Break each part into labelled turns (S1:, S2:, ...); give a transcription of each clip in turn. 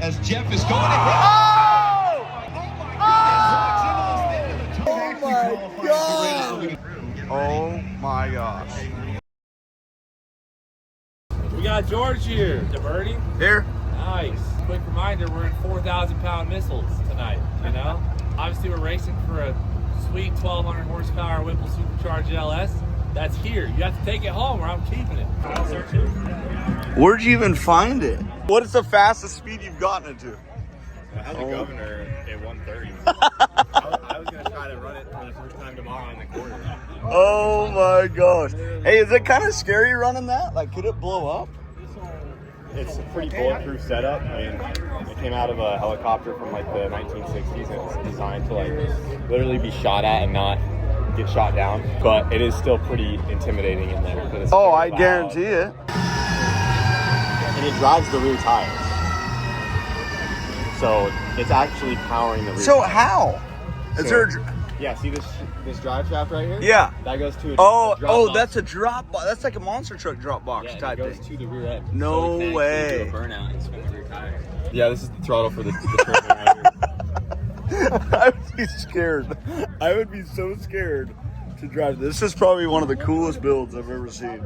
S1: as Jeff is going to hit.
S2: Oh my gosh.
S3: We got George here. DeBerti.
S2: Here.
S3: Nice. Quick reminder, we're in 4,000-pound missiles tonight, you know? Obviously, we're racing for a sweet 1,200 horsepower Whipple Supercharged LS. That's here. You have to take it home or I'm keeping it.
S2: Where'd you even find it? What is the fastest speed you've gotten it to?
S4: I had the governor at 130. I was going to try to run it for the first time tomorrow in the quarter.
S2: Oh my gosh. Hey, is it kind of scary running that? Like, could it blow up?
S4: It's a pretty bulletproof setup. I mean, it came out of a helicopter from like the 1960s, and it's designed to like literally be shot at and not get shot down. But it is still pretty intimidating in there.
S2: Oh, I guarantee it.
S4: And it drives the rear tires. So it's actually powering the rear
S2: So
S4: tires.
S2: how? Is there a...
S4: Yeah, see this drive shaft right here?
S2: Yeah.
S4: That goes to a
S2: Oh,
S4: drop box.
S2: that's a drop box. That's like a monster truck drop box
S4: Yeah,
S2: type
S4: it goes
S2: thing.
S4: to the rear end.
S2: No
S4: so it can
S2: way.
S4: do a burnout and spin the rear tires. Yeah, this is the throttle for the turbine right here.
S2: I would be scared. I would be so scared to drive. This is probably one of the coolest builds I've ever seen.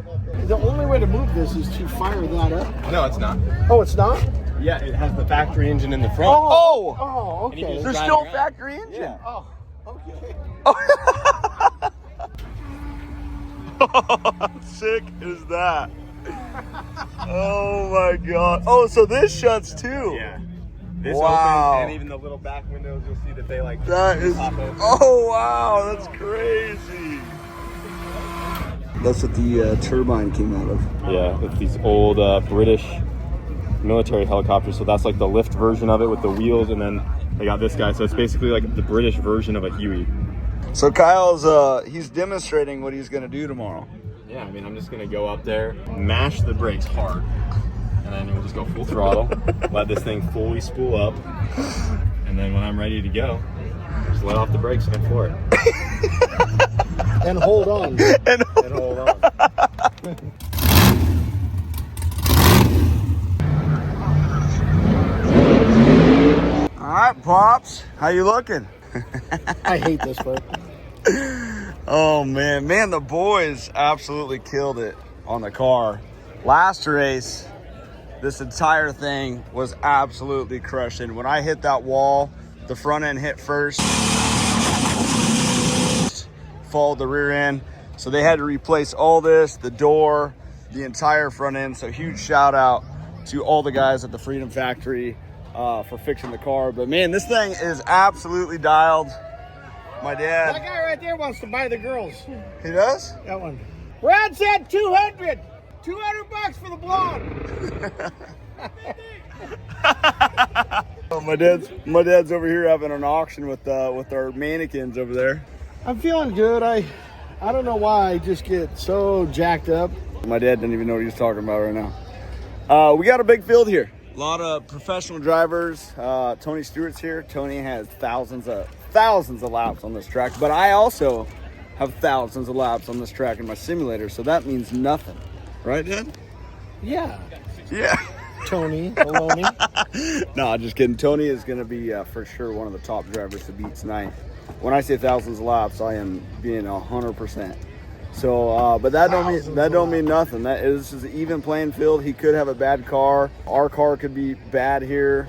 S5: The only way to move this is to fire that up.
S4: No, it's not.
S5: Oh, it's not?
S4: Yeah, it has the factory engine in the front.
S2: Oh!
S5: Oh,
S4: And you
S5: okay.
S4: just
S2: There's
S4: drive
S2: still
S4: around.
S2: factory engine.
S4: Yeah.
S5: Oh, okay.
S2: How sick is that? Oh my god. Oh, so this shuts too.
S4: Yeah. This
S2: Wow.
S4: opens, and even the little back windows, you'll see that they like
S2: That is,
S4: pop open.
S2: oh wow, that's crazy. That's what the turbine came out of.
S4: Yeah, it's these old British military helicopters. So that's like the lift version of it with the wheels, and then they got this guy. So it's basically like the British version of a Huey.
S2: So Kyle's, he's demonstrating what he's gonna do tomorrow.
S4: Yeah, I mean, I'm just gonna go up there, mash the brakes hard, and then we'll just go full throttle, let this thing fully spool up, and then when I'm ready to go, just let off the brakes and floor it.
S5: And hold on.
S4: And hold on.
S2: All right, Pops, how you looking?
S5: I hate this part.
S2: Oh man, the boys absolutely killed it on the car. Last race, this entire thing was absolutely crushing. When I hit that wall, the front end hit first, followed the rear end. So they had to replace all this, the door, the entire front end. So huge shout out to all the guys at the Freedom Factory for fixing the car. But man, this thing is absolutely dialed. My dad.
S5: That guy right there wants to buy the girls.
S2: He does?
S5: That one. Brad said 200. $200 for the blonde.
S2: Oh, my dad's over here having an auction with our mannequins over there.
S5: I'm feeling good. I don't know why I just get so jacked up.
S2: My dad didn't even know what he was talking about right now. We got a big field here. A lot of professional drivers. Tony Stewart's here. Tony has thousands of laps on this track, but I also have thousands of laps on this track in my simulator, so that means nothing. Right, Dad?
S5: Yeah.
S2: Yeah.
S5: Tony, Maloney.
S2: No, just kidding. Tony is going to be for sure one of the top drivers to beat tonight. When I say thousands of laps, I am being 100%. So, but that don't mean nothing. This is an even playing field. He could have a bad car. Our car could be bad here,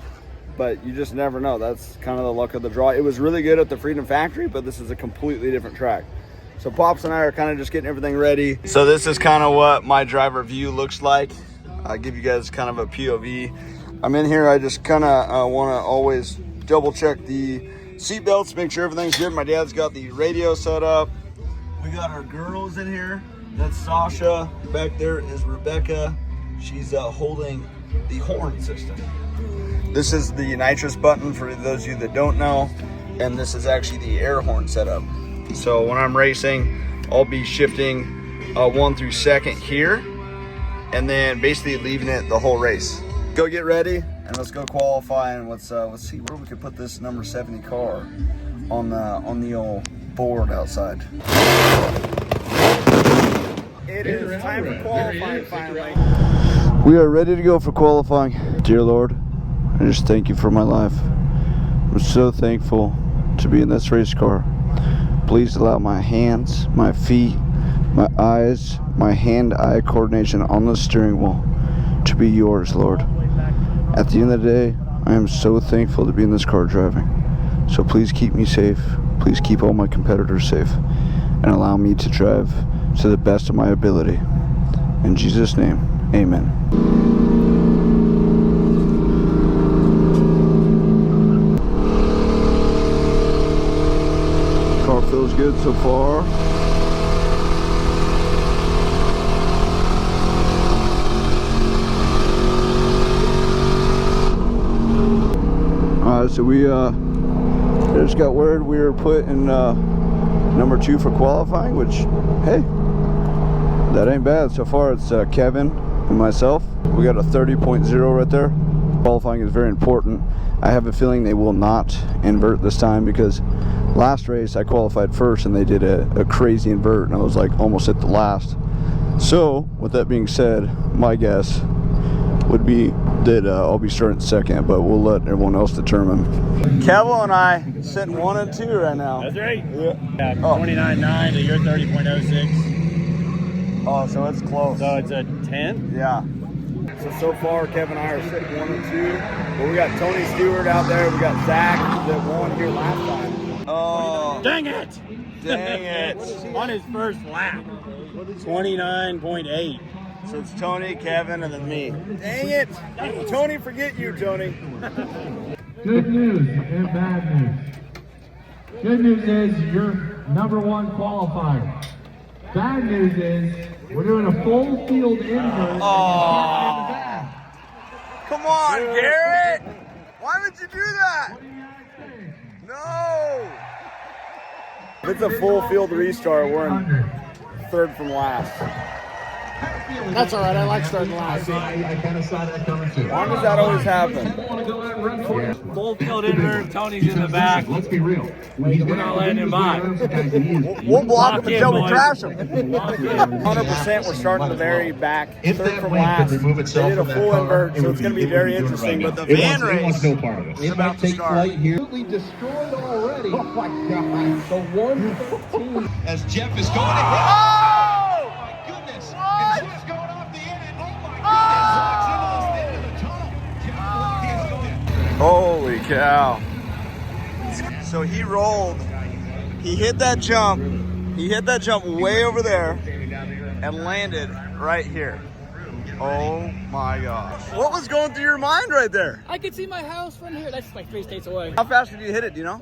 S2: but you just never know. That's kind of the luck of the draw. It was really good at the Freedom Factory, but this is a completely different track. So Pops and I are kind of just getting everything ready. So this is kind of what my driver view looks like. I'll give you guys kind of a POV. I'm in here. I just kind of want to always double check the seat belts, make sure everything's good. My dad's got the radio set up. We got our girls in here. That's Sasha. Back there is Rebecca. She's holding the horn system. This is the nitrous button for those of you that don't know. And this is actually the air horn setup. So when I'm racing, I'll be shifting 1 through 2nd here, and then basically leaving it the whole race. Go get ready, and let's go qualify, and let's see where we can put this number 70 car on the old board outside. It is time for qualifying finally. We are ready to go for qualifying. Dear Lord, I just thank you for my life. I'm so thankful to be in this race car. Please allow my hands, my feet, my eyes, my hand-eye coordination on the steering wheel to be yours, Lord. At the end of the day, I am so thankful to be in this car driving. So please keep me safe. Please keep all my competitors safe. And allow me to drive to the best of my ability. In Jesus' name, amen. Car feels good so far. So we just got word we were put in number 2 for qualifying, which, hey, that ain't bad. So far it's Kevin and myself. We got a 30.0 right there. Qualifying is very important. I have a feeling they will not invert this time, because last race I qualified first and they did a crazy invert and I was like almost at the last. So with that being said, my guess would be that I'll be starting second, but we'll let everyone else determine. Kevo and I sitting 1 and 2 right now.
S4: That's right.
S2: Yeah.
S4: 29.9 to your 30.06.
S2: Oh, so it's close.
S4: So it's a 10?
S2: Yeah. So far, Kevin and I are sitting 1 and 2. But we got Tony Stewart out there. We got Zach that won here last time. Oh.
S4: Dang it!
S2: Dang it.
S4: On his first lap. 29.8.
S2: So it's Tony, Kevin, and then me. Dang it! Tony, forget you, Tony.
S1: Good news and bad news. Good news is you're number 1 qualifier. Bad news is we're doing a full field invert.
S2: Oh. Come on, Garrett! Why would you do that? No! If it's a full field restart, we're in 3rd from last.
S5: That's all right. I like starting last.
S1: I kind of saw that coming too.
S2: Why does that always happen?
S3: Full field invert, Tony's in the back.
S1: Let's be real.
S3: We're not letting him by.
S2: We'll block him until we
S3: boys.
S2: crash him. 100% we're starting the very back,
S1: If
S2: 3rd
S1: that
S2: from
S1: lane
S2: last.
S1: could remove
S2: They
S1: itself
S2: did a
S1: from that
S2: full
S1: car,
S2: invert,
S1: it
S2: so
S1: would
S2: it's going to be
S1: be
S2: very interesting. But the
S1: It
S2: van
S1: wants
S2: race
S1: no part of it.
S2: is about to start.
S1: Absolutely destroyed already. Oh my God. The 115.
S6: As Jeff is going to hit.
S2: Oh!
S6: Oh my goodness.
S2: What?
S6: And Jeff's going off the end. And oh my goodness. Walks into the tunnel. Jeff
S2: Holy cow. So he rolled. He hit that jump. He hit that jump way over there and landed right here. Oh my gosh. What was going through your mind right there?
S7: I could see my house from here. That's like 3 states away.
S2: How fast did you hit it, do you know?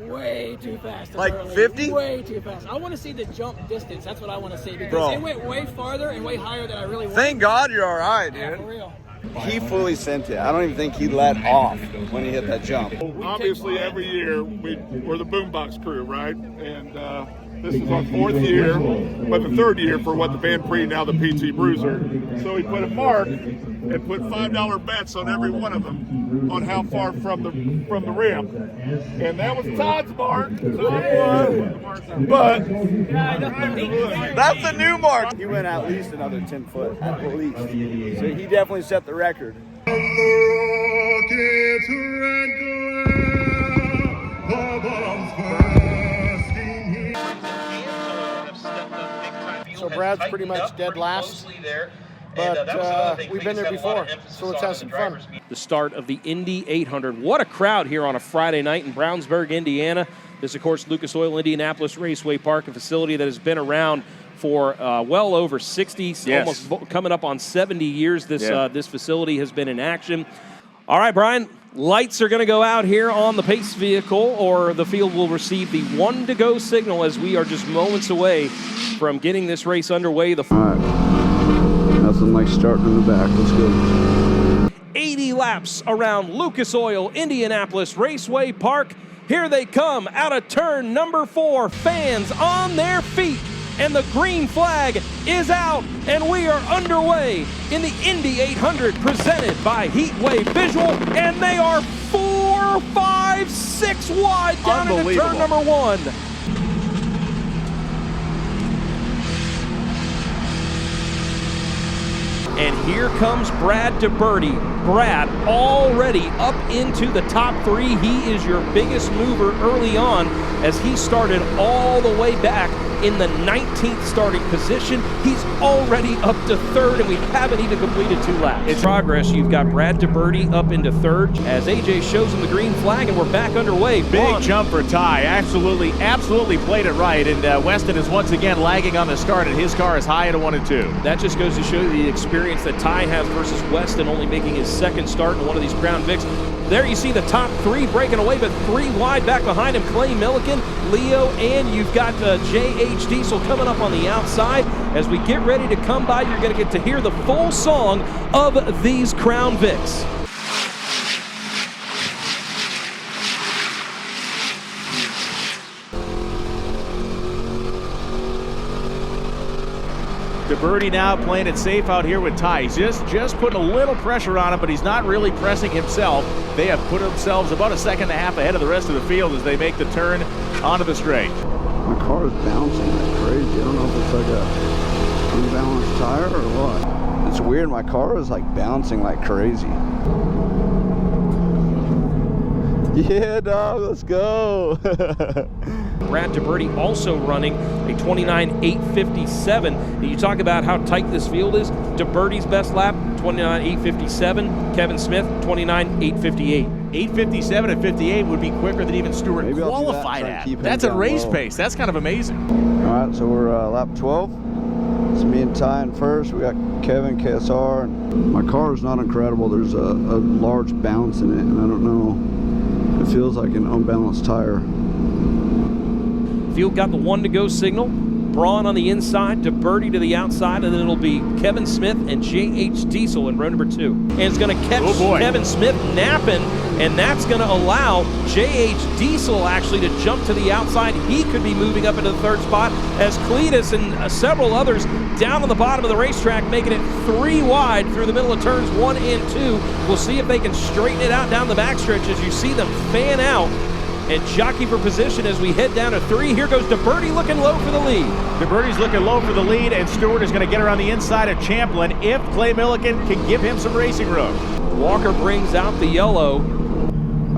S7: Way too fast.
S2: Like
S7: apparently.
S2: 50?
S7: Way too fast. I want to see the jump distance. That's what I want to see, because
S2: Bro.
S7: it went way farther and way higher than I really wanted.
S2: Thank God you're all right,
S7: Yeah, for
S2: dude.
S7: real.
S2: He fully sent it. I don't even think he let off when he hit that jump.
S8: Obviously, every year we're the boombox crew, right? And this is our 4th year, but the 3rd year for what the Van Prix, now the PT Bruiser. So we put a mark and put $5 bets on every one of them on how far from the rim. And that was Todd's mark. Todd won. But
S2: That's the new mark. He went at least another 10 foot, at least. So he definitely set the record.
S5: So Brad's pretty much dead last. But we've been there before, so let's have some fun.
S9: The start of the Indy 800. What a crowd here on a Friday night in Brownsburg, Indiana. This, of course, Lucas Oil Indianapolis Raceway Park, a facility that has been around for well over 60, almost coming up on 70 years. This facility has been in action. All right, Brian, lights are going to go out here on the pace vehicle, or the field will receive the 1-to-go signal as we are just moments away from getting this race underway. All
S2: right. Nothing like starting in the back. Let's go.
S9: 80 laps around Lucas Oil Indianapolis Raceway Park. Here they come out of turn number 4. Fans on their feet, and the green flag is out, and we are underway in the Indy 800 presented by Heatwave Visual, and they are 4, 5, 6 wide down into turn number 1. And here comes Brad DeBerti. Brad already up into the top 3. He is your biggest mover early on as he started all the way back in the 19th starting position. He's already up to 3rd, and we haven't even completed 2 laps. In progress, you've got Brad DeBerti up into 3rd as AJ shows him the green flag, and we're back underway.
S10: Big jump for Ty. Absolutely played it right, and Weston is once again lagging on the start, and his car is high at a 1 and 2.
S9: That just goes to show you the experience that Ty has versus Weston, only making his 2nd start in one of these Crown Vics. There you see the top 3 breaking away, but 3 wide back behind him. Clay Milliken, Leo, and you've got J.H. Diesel coming up on the outside. As we get ready to come by, you're going to get to hear the full song of these Crown Vics.
S10: DeBerti now playing it safe out here with Ty. He's just putting a little pressure on him, but he's not really pressing himself. They have put themselves about a 2.5 seconds ahead of the rest of the field as they make the turn onto the straight.
S2: My car is bouncing like crazy. I don't know if it's like a unbalanced tire or what. It's weird. My car is like bouncing like crazy. Yeah, dog, let's go.
S9: Brad DeBerti also running a 29.857. You talk about how tight this field is. DeBerti's best lap, 29.857. Kevin Smith, 29.858.
S10: 8:57 and 58 would be quicker than even Stewart qualified at. That's a race pace. That's kind of amazing.
S2: All right, so we're lap 12. It's me and Ty in first. We got Kevin, KSR. And my car is not incredible. There's a large bounce in it, and I don't know. It feels like an unbalanced tire.
S9: Field got the 1 to go signal. Braun on the inside, DeBerti to the outside, and then it'll be Kevin Smith and J.H. Diesel in row number 2. And it's going to catch Kevin Smith napping, and that's going to allow J.H. Diesel actually to jump to the outside. He could be moving up into the 3rd spot as Cleetus and several others down on the bottom of the racetrack, making it 3 wide through the middle of turns 1 and 2. We'll see if they can straighten it out down the backstretch as you see them fan out and jockey for position as we head down to 3. Here goes DeBerti looking low for the lead.
S10: DeBerti's looking low for the lead, and Stewart is going to get around the inside of Champlin if Clay Milliken can give him some racing room.
S9: Walker brings out the yellow.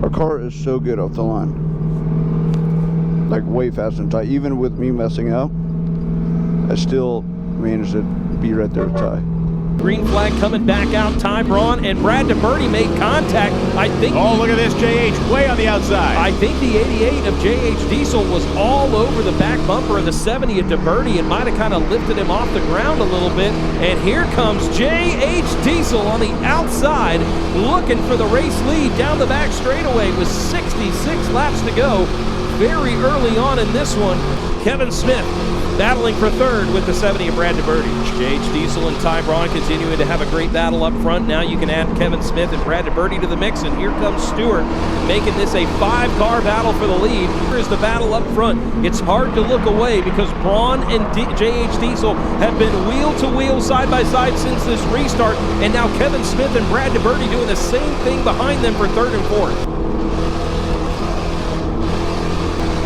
S2: Our car is so good off the line. Like way faster than Ty. Even with me messing up, I still managed to be right there with Ty.
S9: Green flag coming back out. Ty Braun and Brad DeBerti made contact. I think.
S10: Oh, look at this, JH way on the outside.
S9: I think the 88 of JH Diesel was all over the back bumper of the 70 of DeBerti and might have kind of lifted him off the ground a little bit. And here comes JH Diesel on the outside, looking for the race lead down the back straightaway with 66 laps to go. Very early on in this one, Kevin Smith battling for 3rd with the 70 of Brad DeBerti. J.H. Diesel and Ty Braun continuing to have a great battle up front. Now you can add Kevin Smith and Brad DeBerti to the mix, and here comes Stewart making this a 5-car battle for the lead. Here's the battle up front. It's hard to look away because Braun and J.H. Diesel have been wheel-to-wheel, side-by-side since this restart, and now Kevin Smith and Brad DeBerti doing the same thing behind them for 3rd and 4th.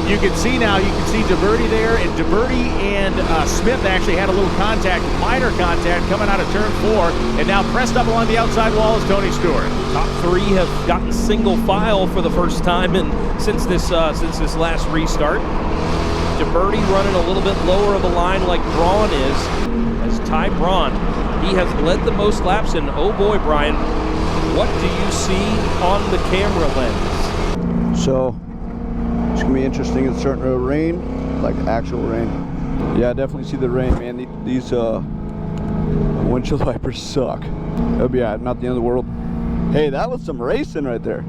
S10: You can see DeBerti there, and DeBerti and Smith actually had a little contact, minor contact, coming out of turn 4, and now pressed up along the outside wall is Tony Stewart.
S9: Top 3 have gotten single file for the first time since this last restart. DeBerti running a little bit lower of the line like Braun is, as Ty Braun, he has led the most laps, and oh boy, Brian, what do you see on the camera lens?
S2: So, it's going to be interesting. It's starting to rain, like actual rain. Yeah, I definitely see the rain, man. These windshield wipers suck. It'll be not the end of the world. Hey, that was some racing right there.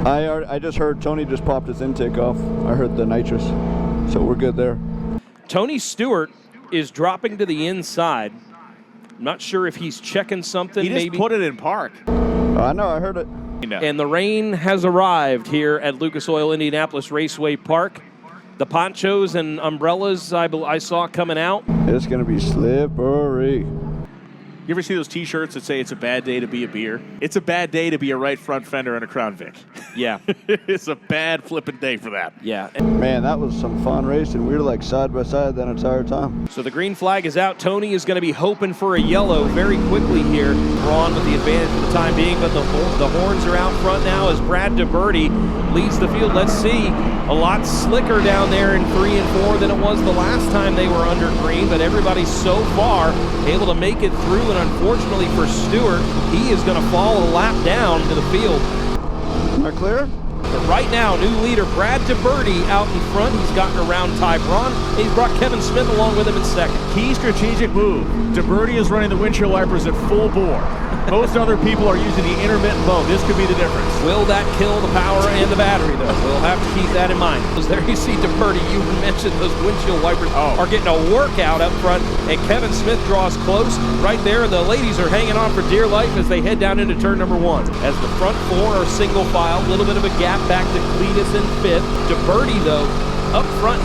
S2: I just heard Tony just popped his intake off. I heard the nitrous, so we're good there.
S9: Tony Stewart is dropping to the inside. I'm not sure if he's checking something.
S10: He just
S9: maybe
S10: put it in park.
S2: I know, I heard it.
S9: And the rain has arrived here at Lucas Oil Indianapolis Raceway Park. The ponchos and umbrellas I saw coming out.
S2: It's going to be slippery.
S10: You ever see those T-shirts that say it's a bad day to be a beer? It's a bad day to be a right front fender and a Crown Vic.
S9: Yeah.
S10: It's a bad flipping day for that.
S9: Yeah.
S2: Man, that was some fun racing. We were like side by side that entire time.
S9: So the green flag is out. Tony is going to be hoping for a yellow very quickly here. Braun with the advantage for the time being, but the horns are out front now as Brad DeBerti leads the field. Let's see. A lot slicker down there in 3 and 4 than it was the last time they were under green, but everybody's so far able to make it through, and unfortunately for Stewart, he is going to fall a lap down to the field.
S2: Am I clear?
S9: But right now, new leader Brad DeBerti out in front. He's gotten around Ty Braun. He's brought Kevin Smith along with him in second.
S10: Key strategic move. DeBerti is running the windshield wipers at full bore. Most other people are using the intermittent mode. This could be the difference.
S9: Will that kill the power and the battery, though? We'll have to keep that in mind. Because there you see DeBerti. You mentioned those windshield wipers are getting a workout up front, and Kevin Smith draws close right there. The ladies are hanging on for dear life as they head down into turn number 1. As the front 4 are single file, a little bit of a gap back to Cleetus in 5th. DeBerti, though, up front,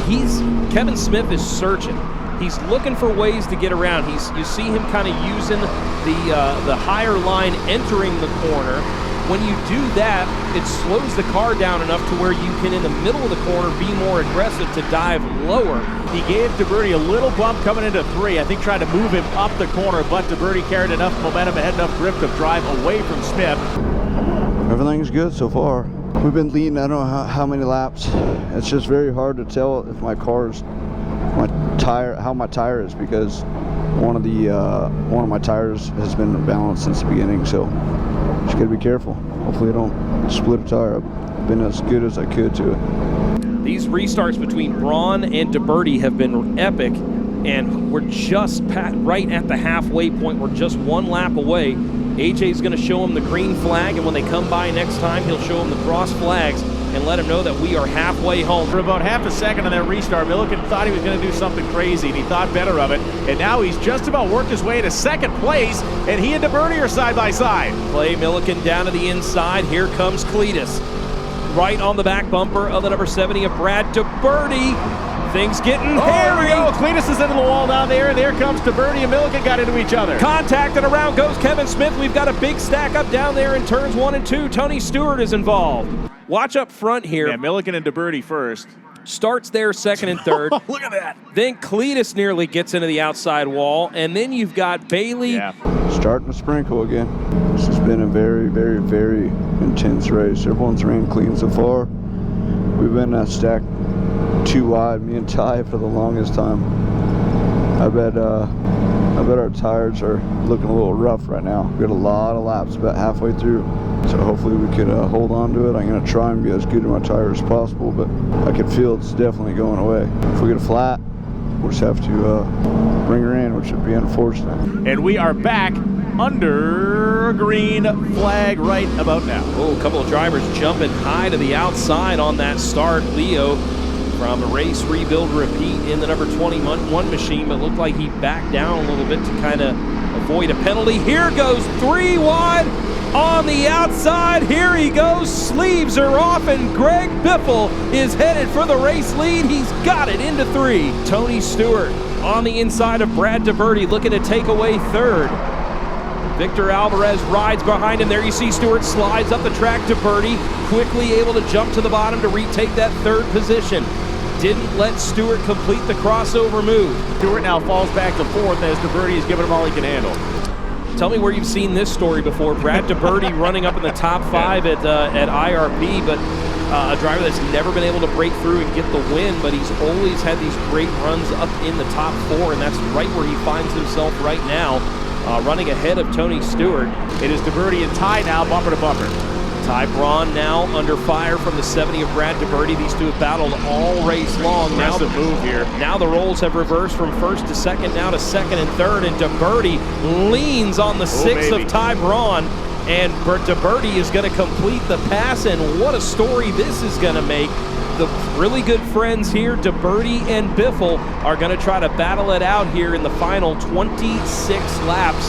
S9: Kevin Smith is searching. He's looking for ways to get around. You see him kind of using the higher line entering the corner. When you do that, it slows the car down enough to where you can, in the middle of the corner, be more aggressive to dive lower.
S10: He gave DeBerti a little bump coming into 3. I think trying to move him up the corner, but DeBerti carried enough momentum and had enough grip to drive away from Smith.
S2: Everything's good so far. We've been leading, I don't know how many laps. It's just very hard to tell if how my tire is, because one of my tires has been balanced since the beginning, so just gotta be careful. Hopefully I don't split a tire. I've been as good as I could to it.
S9: These restarts between Braun and DeBerti have been epic, and we're just right at the halfway point. We're just 1 lap away. AJ's going to show him the green flag, and when they come by next time, he'll show him the cross flags and let him know that we are halfway home.
S10: For about half a second on that restart, Milliken thought he was going to do something crazy, and he thought better of it. And now he's just about worked his way to second place, and he and DeBerti are side by side.
S9: Clay Milliken down to the inside. Here comes Cleetus. Right on the back bumper of the number 70 of Brad DeBerti. Things getting hairy.
S10: Oh, Cleetus is into the wall down there, and there comes DeBerti and Milliken got into each other.
S9: Contact, and around goes Kevin Smith. We've got a big stack up down there in turns 1 and 2. Tony Stewart is involved. Watch up front here.
S10: Yeah, Milliken and DeBerti first.
S9: Starts there second and third.
S10: Look at that.
S9: Then Cleetus nearly gets into the outside wall, and then you've got Bailey.
S2: Yeah. Starting to sprinkle again. This has been a very, very, very intense race. Everyone's ran clean so far. We've been stacked too wide, me and Ty, for the longest time. I bet our tires are looking a little rough right now. We got a lot of laps about halfway through, so hopefully we could hold on to it. I'm going to try and be as good in my tires as possible, but I can feel it's definitely going away. If we get a flat, we'll just have to bring her in, which would be unfortunate.
S10: And we are back under green flag right about now.
S9: Oh, a couple of drivers jumping high to the outside on that start. Leo from a race rebuild repeat in the number 21 machine, but looked like he backed down a little bit to kind of avoid a penalty. Here goes 3 wide on the outside. Here he goes. Sleeves are off, and Greg Biffle is headed for the race lead. He's got it into 3. Tony Stewart on the inside of Brad DeBerti looking to take away 3rd. Victor Alvarez rides behind him. There you see Stewart slides up the track. DeBerti quickly able to jump to the bottom to retake that 3rd position. Didn't let Stewart complete the crossover move.
S10: Stewart now falls back to 4th as DeBerti is giving him all he can handle.
S9: Tell me where you've seen this story before. Brad DeBerti running up in the top 5 at IRP, but a driver that's never been able to break through and get the win, but he's always had these great runs up in the top 4, and that's right where he finds himself right now, running ahead of Tony Stewart.
S10: It is DeBerti and Ty now, bumper to bumper.
S9: Ty Braun now under fire from the 70 of Brad DeBerti. These two have battled all race long.
S10: Aggressive move here.
S9: Now the roles have reversed from 1st to 2nd, now to 2nd and 3rd, and DeBerti leans on the 6th of Ty Braun, and DeBerti is going to complete the pass, and what a story this is going to make. The really good friends here, DeBerti and Biffle, are going to try to battle it out here in the final 26 laps.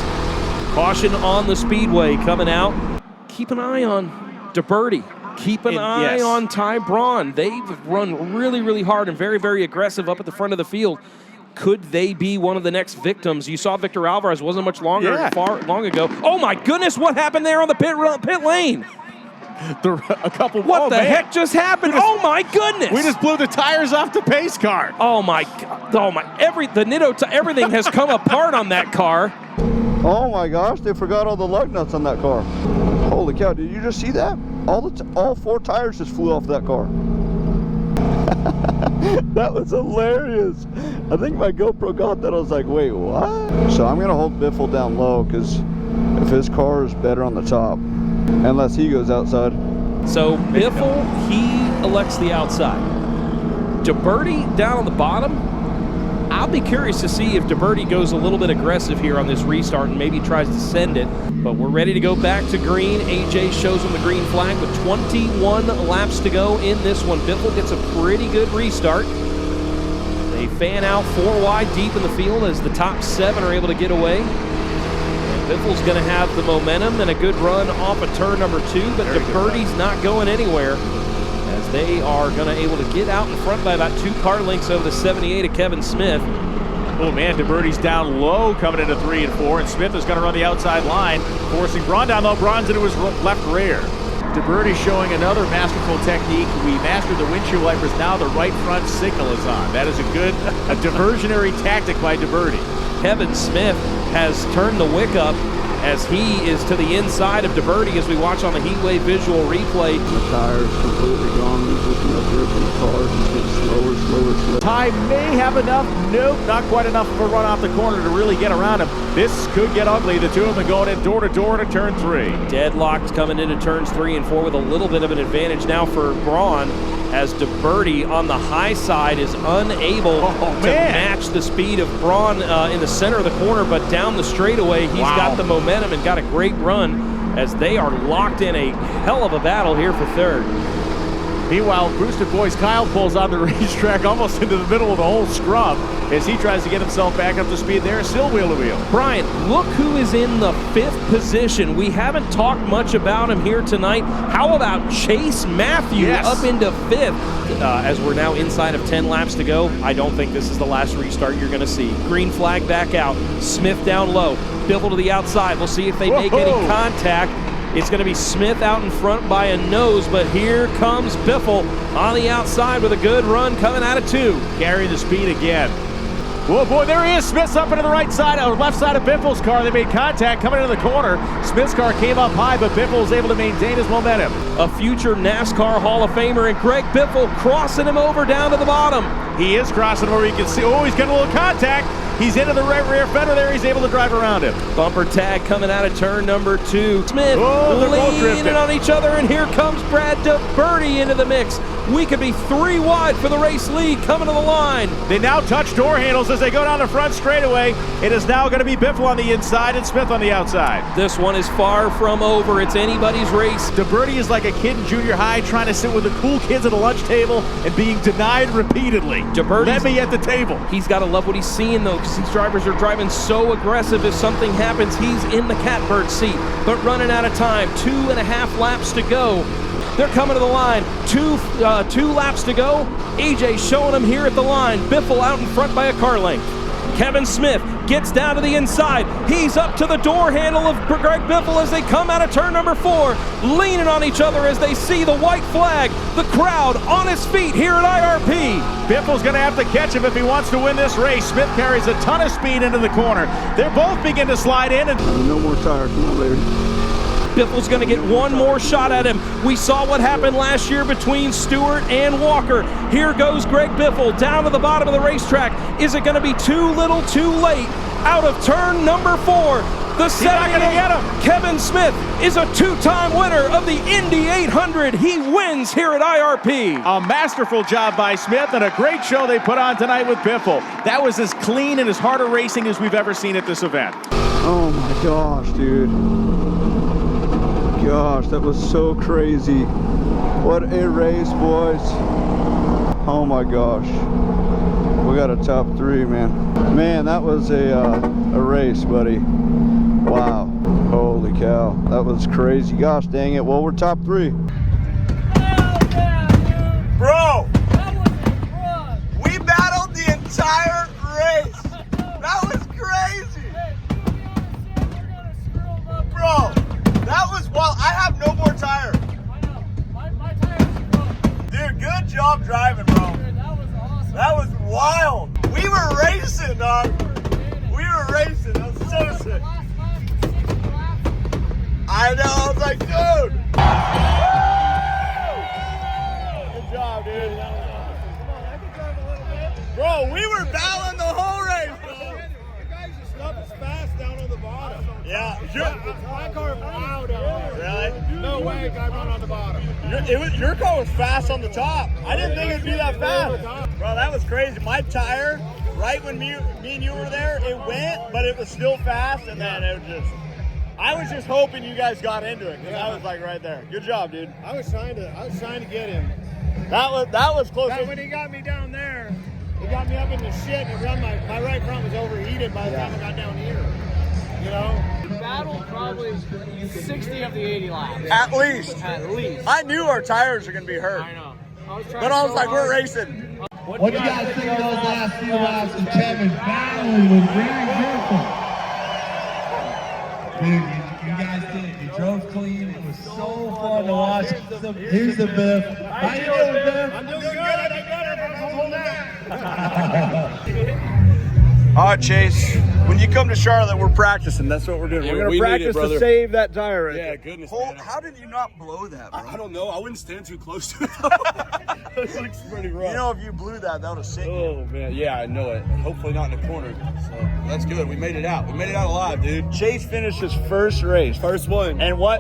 S9: Caution on the speedway coming out. Keep an eye on DeBerti. Keep an eye on Ty Braun. They've run really, really hard and very, very aggressive up at the front of the field. Could they be one of the next victims? You saw Victor Alvarez wasn't much long ago. Oh my goodness, what happened there on the pit lane? What the heck just happened? Oh my goodness!
S10: We just blew the tires off the pace car.
S9: Oh my God! Oh my! Everything has come apart on that car.
S2: Oh my gosh! They forgot all the lug nuts on that car. Holy cow! Did you just see that? All 4 tires just flew off that car. That was hilarious. I think my GoPro got that. I was like, wait, what? So I'm gonna hold Biffle down low because if his car is better on the top, unless he goes outside.
S9: So Biffle, he elects the outside. DeBerti down on the bottom. I'll be curious to see if DeBerti goes a little bit aggressive here on this restart and maybe tries to send it. But we're ready to go back to green. AJ shows him the green flag with 21 laps to go in this one. Biffle gets a pretty good restart. They fan out 4 wide deep in the field as the top 7 are able to get away. Biffle's going to have the momentum and a good run off of turn number 2, but DeBerti's not going anywhere as they are going to able to get out in front by about 2 car lengths over the 78 of Kevin Smith.
S10: Oh man, DeBerti's down low coming into 3 and 4, and Smith is going to run the outside line, forcing Braun down low. Braun's into his left rear. DeBerti showing another masterful technique. We mastered the windshield wipers. Now the right front signal is on. That is a diversionary tactic by DeBerti.
S9: Kevin Smith has turned the wick up as he is to the inside of DeBerti as we watch on the Heatwave visual replay.
S2: The tire's completely gone. He's looking up here from the cars. He's getting slower.
S10: Ty may have enough. Nope, not quite enough of a run off the corner to really get around him. This could get ugly. The 2 of them going in door to door to turn 3.
S9: Deadlocked coming into turns 3 and 4 with a little bit of an advantage now for Braun, as DeBerti on the high side is unable to match the speed of Braun in the center of the corner, but down the straightaway, he's got the momentum and got a great run as they are locked in a hell of a battle here for 3rd.
S10: Meanwhile, Boosted Boys Kyle pulls on the racetrack almost into the middle of the whole scrub as he tries to get himself back up to speed there, still wheel to wheel.
S9: Brian, look who is in the 5th position. We haven't talked much about him here tonight. How about Chase Matthews up into 5th? As we're now inside of 10 laps to go, I don't think this is the last restart you're going to see. Green flag back out. Smith down low. Biffle to the outside. We'll see if they make any contact. It's going to be Smith out in front by a nose, but here comes Biffle on the outside with a good run coming out of 2.
S10: Carrying the speed again. Oh boy, there he is. Smith's up into the right side, or left side of Biffle's car. They made contact coming into the corner. Smith's car came up high, but Biffle was able to maintain his momentum.
S9: A future NASCAR Hall of Famer, and Greg Biffle crossing him over down to the bottom.
S10: He is crossing where you can see. Oh, he's got a little contact. He's into the rear fender there. He's able to drive around him.
S9: Bumper tag coming out of turn number 2. Smith leaning on each other, and here comes Brad DeBerti into the mix. We could be 3 wide for the race lead coming to the line.
S10: They now touch door handles as they go down the front straightaway. It is now going to be Biffle on the inside and Smith on the outside.
S9: This one is far from over. It's anybody's race.
S10: DeBerti is like a kid in junior high trying to sit with the cool kids at a lunch table and being denied repeatedly. Let me at the table.
S9: He's got to love what he's seeing, though, because these drivers are driving so aggressive. If something happens, he's in the catbird seat, but running out of time. 2.5 laps to go. They're coming to the line. 2 laps to go. AJ showing them here at the line. Biffle out in front by a car length. Kevin Smith gets down to the inside. He's up to the door handle of Greg Biffle as they come out of turn number 4, leaning on each other as they see the white flag. The crowd on his feet here at IRP.
S10: Biffle's going to have to catch him if he wants to win this race. Smith carries a ton of speed into the corner. They're both begin to slide in. And
S2: no more tire. Come on, baby.
S9: Biffle's going to get one more shot at him. We saw what happened last year between Stewart and Walker. Here goes Greg Biffle down to the bottom of the racetrack. Is it going to be too little too late? Out of turn number 4, the 78 Kevin Smith is a 2-time winner of the Indy 800. He wins here at IRP.
S10: A masterful job by Smith and a great show they put on tonight with Biffle. That was as clean and as hard a racing as we've ever seen at this event.
S2: Oh my gosh, dude. Gosh, that was so crazy. What a race, boys. Oh my gosh. We got a top 3, man. Man, that was a race, buddy. Wow. Holy cow. That was crazy. Gosh dang it. Well, we're top 3.
S11: Bro, we battled the entire race.
S2: job driving, bro. That was wild. We were racing, dog. We were racing. That was so sick. I know. I was like, dude. Good job, dude. Bro, we were battling the whole race, bro.
S6: The guys just stuff is fast down on the bottom.
S2: Yeah.
S6: My car plowed down.
S2: Really?
S6: No way, guy run on the bottom.
S2: Your car was fast on the top. I didn't think it'd be that fast. Bro, that was crazy. My tire, right when me and you were there, it went, but it was still fast, and then it was just... I was just hoping you guys got into it, because I was like right there. Good job, dude.
S6: I was trying to get him.
S2: That was close.
S6: When he got me down there, he got me up in the shit, and my right front was overheated by the time I got down here. You know?
S7: Battle probably 60 of the 80 laps.
S2: At least.
S7: At least.
S2: I knew our tires were going to be hurt.
S7: I know.
S2: But I was like, we're racing.
S1: What do you guys think of those last few laps of Kevin battling with very careful? Dude, you guys did it. You drove clean. It was so fun to watch. Here's the Biff. How you doing, Biff?
S6: I'm doing good. I'm holding that.
S2: All right, Chase. When you come to Charlotte, we're practicing. That's what we're doing.
S11: Yeah,
S2: we're going
S11: we
S2: to
S11: need
S2: practice
S11: it, brother.
S2: to save that tire right
S11: Yeah,
S2: there.
S11: goodness,
S2: Cole,
S11: man.
S2: how did you not blow that, bro?
S11: I don't know. I wouldn't stand too close to it. This looks pretty rough.
S2: You know, if you blew that, that would have sent you.
S11: Oh, man. Yeah, I know it. Hopefully not in the corner. So that's good. We made it out. We made it out alive, dude.
S2: Chase finished his first race.
S11: First one.
S2: And what?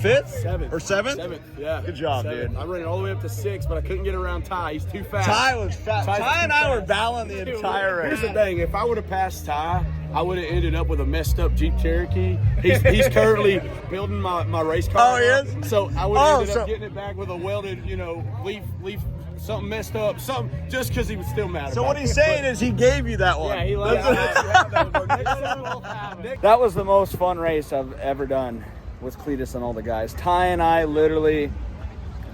S2: Fifth?
S11: Seventh.
S2: Or seventh?
S11: Seventh, yeah.
S2: Good job,
S11: Seventh.
S2: dude.
S11: I ran it all the way up to 6, but I couldn't get around Ty. He's too fast.
S2: Ty was fast.
S11: Ty's
S2: Ty and
S11: too
S2: I were
S11: fast.
S2: battling the entire race.
S11: Here's the thing. If I would have passed Ty, I would have ended up with a messed up Jeep Cherokee. He's currently building my race car.
S2: Oh, he is?
S11: So I would have ended up getting it back with a welded, leaf, something messed up, something, just because he was still mad
S2: So
S11: about
S2: what
S11: it.
S2: he's saying is he gave you that one.
S7: Yeah, he loves it.
S2: That was the most fun race I've ever done with Cleetus and all the guys. Ty and I literally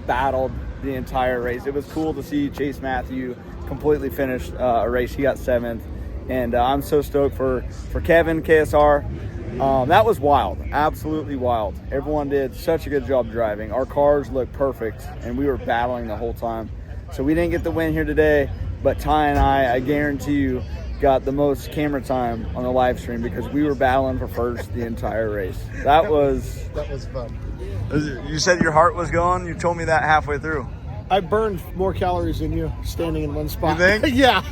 S2: battled the entire race. It was cool to see Chase Matthew completely finish a race. He got 7th. And I'm so stoked for Kevin, KSR. That was wild, absolutely wild. Everyone did such a good job driving. Our cars looked perfect, and we were battling the whole time. So we didn't get the win here today, but Ty and I guarantee you, got the most camera time on the live stream because we were battling for first the entire race. That was
S6: fun.
S2: You said your heart was going? You told me that halfway through.
S6: I burned more calories than you standing in one spot.
S2: You think?
S6: Yeah.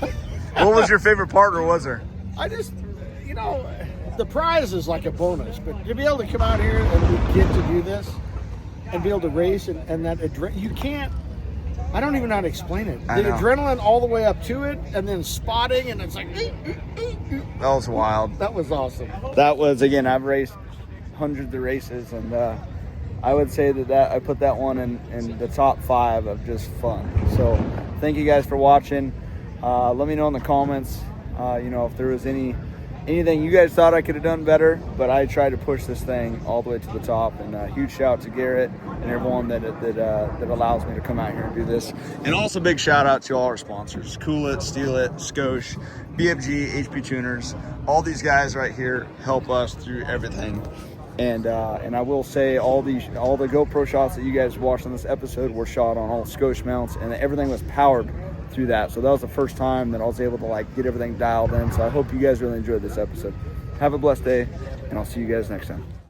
S2: What was your favorite part, or was there?
S6: I just, the prize is like a bonus, but to be able to come out here and we get to do this and be able to race and that you can't, I don't even know how to explain it. The adrenaline all the way up to it and then spotting and it's like,
S2: That was wild.
S6: that was awesome.
S2: That was, again, I've raced hundreds of races, and I would say that I put that one in the top 5 of just fun. So thank you guys for watching. Let me know in the comments, if there was anything you guys thought I could have done better, but I tried to push this thing all the way to the top. And huge shout out to Garrett and everyone that allows me to come out here and do this. And also big shout out to all our sponsors: Cool It, Steal It, Skosh, BFG, HP Tuners. All these guys right here help us through everything. And I will say all the GoPro shots that you guys watched on this episode were shot on all Skosh mounts, and everything was powered through that. So that was the first time that I was able to get everything dialed in. So I hope you guys really enjoyed this episode. Have a blessed day, and I'll see you guys next time.